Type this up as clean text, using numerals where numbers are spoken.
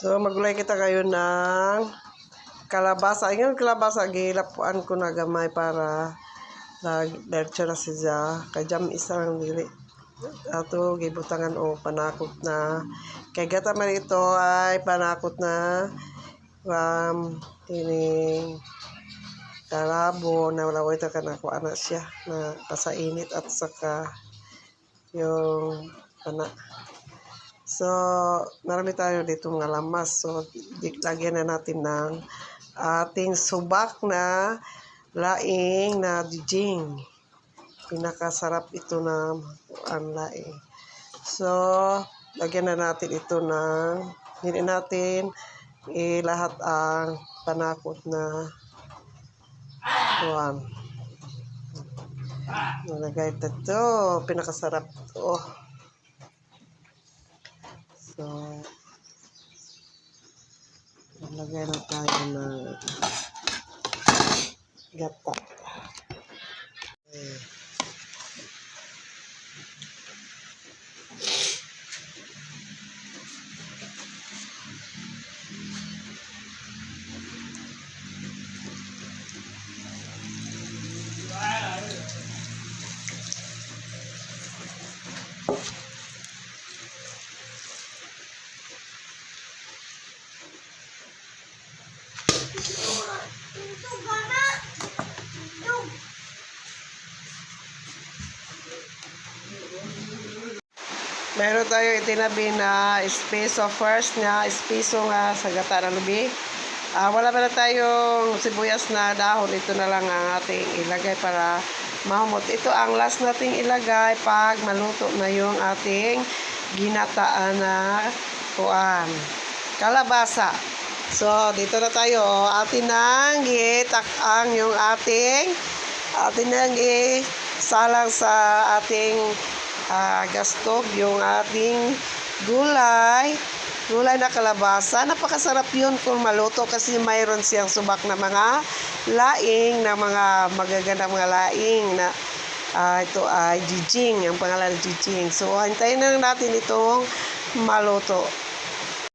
So, magulay kita kayo ng kalabasa. Yung kalabasa, gilapuan ko na gamay para diretso na siya. Kajam isang dili. Ato, gibutangan o panakot na. Kay gata man ito ay panakot na tining karabo na wala ito ka nakuha na siya na pasainit at saka yung pana. So, marami tayo dito mga lamas. So, lagyan na natin ng ating subak na laing na jijing. Pinakasarap ito na ang laing. So, lagyan na natin ito ng, hindi natin lahat ang panakot na kuwan. Nalagay ito. Pinakasarap ito. So, nalagay na tayo ng gata. Meron tayo itinabi na espeso first na espeso nga sa gata ng lubi. Wala pa na tayong sibuyas na dahon. Ito na lang ang ating ilagay para mahumot. Ito ang last nating ilagay pag maluto na yung ating ginataan na kuan. Kalabasa. So, dito na tayo. Atin nang gitakang yung atin nang isalang sa ating gastog yung ating gulay na kalabasa. Napakasarap yun kung maluto kasi mayroon siyang subak na mga laing, na mga magagandang mga laing na ito ay jijing, ang pangalan ng jijing. So, hintayin na natin itong maluto.